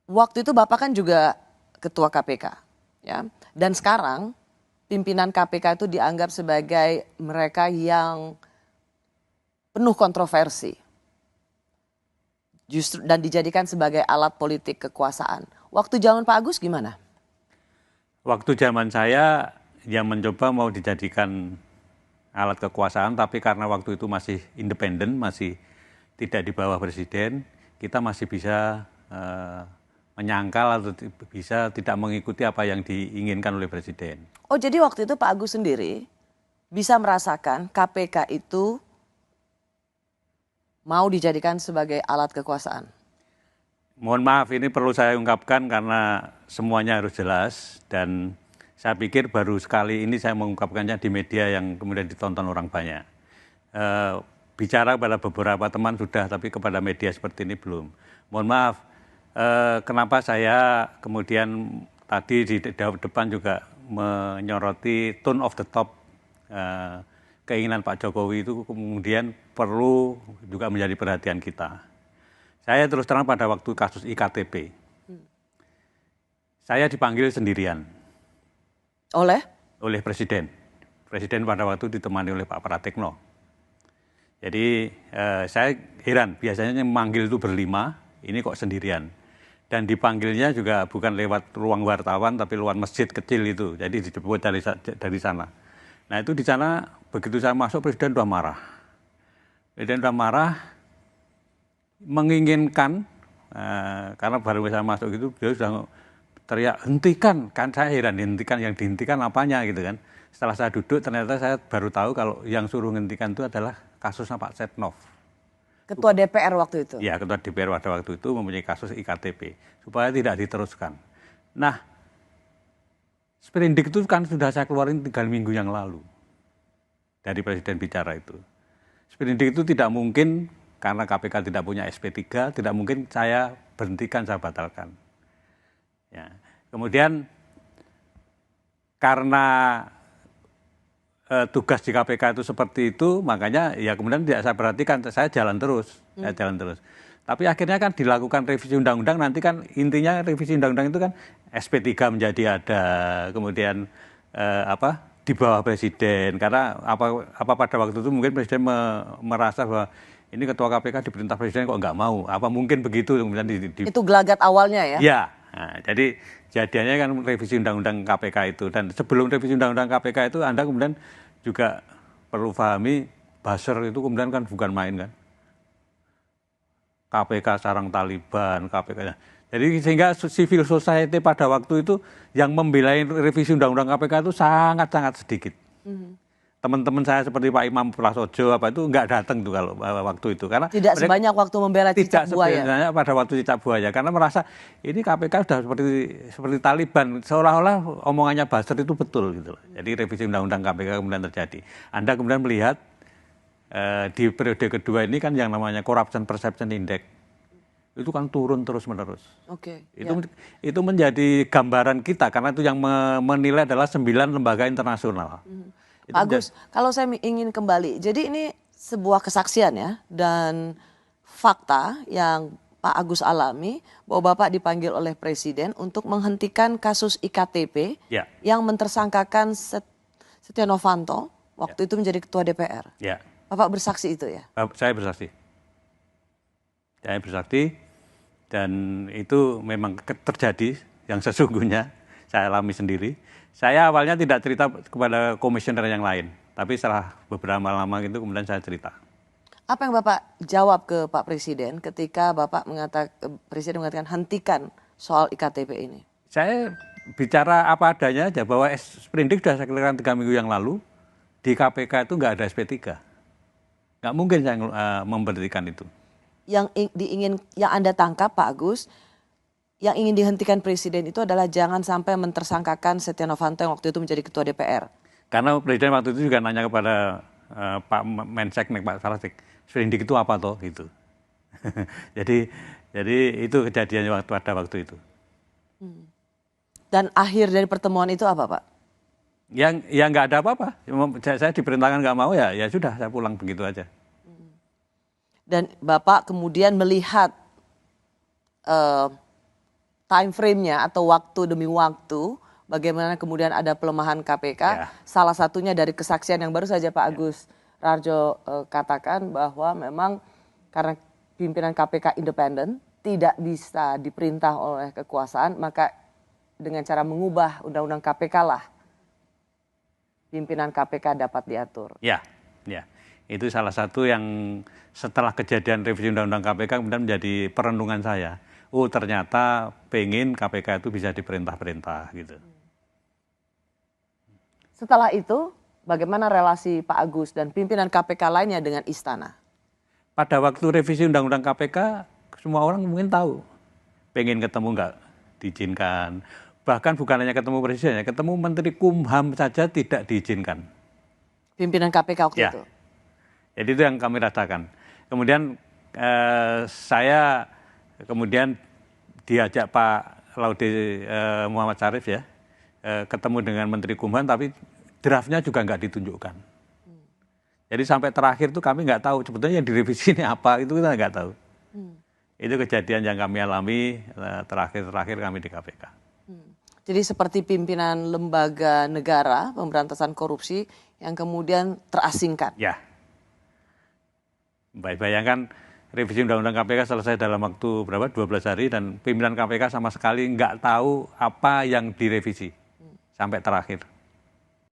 waktu itu Bapak kan juga ketua KPK, ya. Dan sekarang pimpinan KPK itu dianggap sebagai mereka yang penuh kontroversi. Justru dan dijadikan sebagai alat politik kekuasaan. Waktu zaman Pak Agus gimana? Waktu zaman saya yang mencoba mau dijadikan alat kekuasaan, tapi karena waktu itu masih independen, masih tidak di bawah presiden, kita masih bisa menyangkal atau bisa tidak mengikuti apa yang diinginkan oleh presiden. Oh, jadi waktu itu Pak Agus sendiri bisa merasakan KPK itu mau dijadikan sebagai alat kekuasaan. Mohon maaf, ini perlu saya ungkapkan karena semuanya harus jelas dan saya pikir baru sekali ini saya mengungkapkannya di media yang kemudian ditonton orang banyak. Bicara pada beberapa teman sudah, tapi kepada media seperti ini belum. Mohon maaf, kenapa saya kemudian tadi di depan juga menyoroti tone of the top, keinginan Pak Jokowi itu kemudian perlu juga menjadi perhatian kita. Saya terus terang pada waktu kasus IKTP, saya dipanggil sendirian. Oleh Presiden. Presiden pada waktu ditemani oleh Pak Pratikno. Jadi saya heran, biasanya yang memanggil itu berlima, ini kok sendirian. Dan dipanggilnya juga bukan lewat ruang wartawan, tapi lewat masjid kecil itu. Jadi dijemput dari sana. Nah itu di sana, begitu saya masuk, Presiden sudah marah. Presiden sudah marah, menginginkan, karena baru saya masuk itu, beliau sudah teriak, hentikan, kan saya heran, hentikan, yang dihentikan apanya gitu kan. Setelah saya duduk, ternyata saya baru tahu kalau yang suruh hentikan itu adalah kasusnya Pak Setnov. Ketua DPR waktu itu? Ya, Ketua DPR pada waktu itu mempunyai kasus IKTP, supaya tidak diteruskan. Nah, sprindik itu kan sudah saya keluarin 3 minggu yang lalu, dari Presiden bicara itu. Sprindik itu tidak mungkin, karena KPK tidak punya SP3, tidak mungkin saya berhentikan, saya batalkan. Ya. Kemudian karena tugas di KPK itu seperti itu, makanya ya kemudian tidak saya perhatikan, saya jalan terus, Tapi akhirnya kan dilakukan revisi undang-undang, nanti kan intinya revisi undang-undang itu kan SP3 menjadi ada, kemudian di bawah presiden, karena apa pada waktu itu mungkin presiden merasa bahwa ini ketua KPK diperintah presiden kok nggak mau, apa mungkin begitu kemudian itu gelagat awalnya ya? Ya. Nah, jadi jadinya kan revisi undang-undang KPK itu, dan sebelum revisi undang-undang KPK itu Anda kemudian juga perlu pahami buzzer itu kemudian kan bukan main kan. KPK sarang Taliban, KPK. Jadi sehingga civil society pada waktu itu yang membela revisi undang-undang KPK itu sangat-sangat sedikit. Teman-teman saya seperti Pak Imam Prasojo itu nggak datang tuh kalau waktu itu, karena tidak sebanyak waktu membela cicak buaya. Tidak sebanyak pada waktu cicak buaya, karena merasa ini KPK sudah seperti Taliban, seolah-olah omongannya buzzer itu betul gitu. Jadi revisi undang-undang KPK kemudian terjadi. Anda kemudian melihat di periode kedua ini kan yang namanya Corruption Perception Index itu kan turun terus-menerus. Itu menjadi gambaran kita, karena itu yang menilai adalah 9 lembaga internasional. Pak Agus, kalau saya ingin kembali, jadi ini sebuah kesaksian ya, dan fakta yang Pak Agus alami, bahwa Bapak dipanggil oleh Presiden untuk menghentikan kasus IKTP yang mentersangkakan Setia Novanto, waktu itu menjadi Ketua DPR. Bapak bersaksi itu ya? Saya bersaksi. Saya bersaksi, dan itu memang terjadi yang sesungguhnya, saya alami sendiri. Saya awalnya tidak cerita kepada komisioner yang lain, tapi setelah beberapa lama itu kemudian saya cerita. Apa yang Bapak jawab ke Pak Presiden ketika Bapak Presiden mengatakan hentikan soal IKTP ini? Saya bicara apa adanya aja, bahwa sprindik sudah saya keluarkan 3 minggu yang lalu, di KPK itu nggak ada SP3. Nggak mungkin saya memberhentikan itu. Yang Anda tangkap Pak Agus, yang ingin dihentikan Presiden itu adalah jangan sampai mentersangkakan Setia Novanto yang waktu itu menjadi Ketua DPR. Karena Presiden waktu itu juga nanya kepada Pak Menseknek, Pak Sarasik, sprindik itu apa toh gitu. jadi itu kejadiannya pada waktu itu. Dan akhir dari pertemuan itu apa Pak? Yang nggak ada apa-apa. Saya diperintahkan nggak mau ya sudah, saya pulang begitu aja. Dan Bapak kemudian melihat time frame-nya atau waktu demi waktu, bagaimana kemudian ada pelemahan KPK, Ya. salah satunya dari kesaksian yang baru saja Pak Agus Rarjo katakan bahwa memang karena pimpinan KPK independen, tidak bisa diperintah oleh kekuasaan, maka dengan cara mengubah undang-undang KPK lah pimpinan KPK dapat diatur. Ya, ya. Itu salah satu yang setelah kejadian revisi Undang-Undang KPK kemudian menjadi perenungan saya. Oh ternyata pengen KPK itu bisa diperintah-perintah gitu. Setelah itu, bagaimana relasi Pak Agus dan pimpinan KPK lainnya dengan istana? Pada waktu revisi Undang-Undang KPK, semua orang mungkin tahu. Pengen ketemu nggak diizinkan. Bahkan bukan hanya ketemu presiden, ketemu Menteri Kumham saja tidak diizinkan. Pimpinan KPK waktu Ya. itu? Jadi itu yang kami rasakan. Kemudian saya kemudian diajak Pak Laude Muhammad Syarif ya, ketemu dengan Menteri Kumham, tapi draftnya juga nggak ditunjukkan. Jadi sampai terakhir tuh kami nggak tahu sebetulnya yang direvisi ini apa, itu kita nggak tahu. Itu kejadian yang kami alami terakhir kami di KPK. Jadi seperti pimpinan lembaga negara pemberantasan korupsi yang kemudian terasingkan. Ya. Bayangkan revisi Undang-Undang KPK selesai dalam waktu berapa? 12 hari dan pimpinan KPK sama sekali nggak tahu apa yang direvisi sampai terakhir.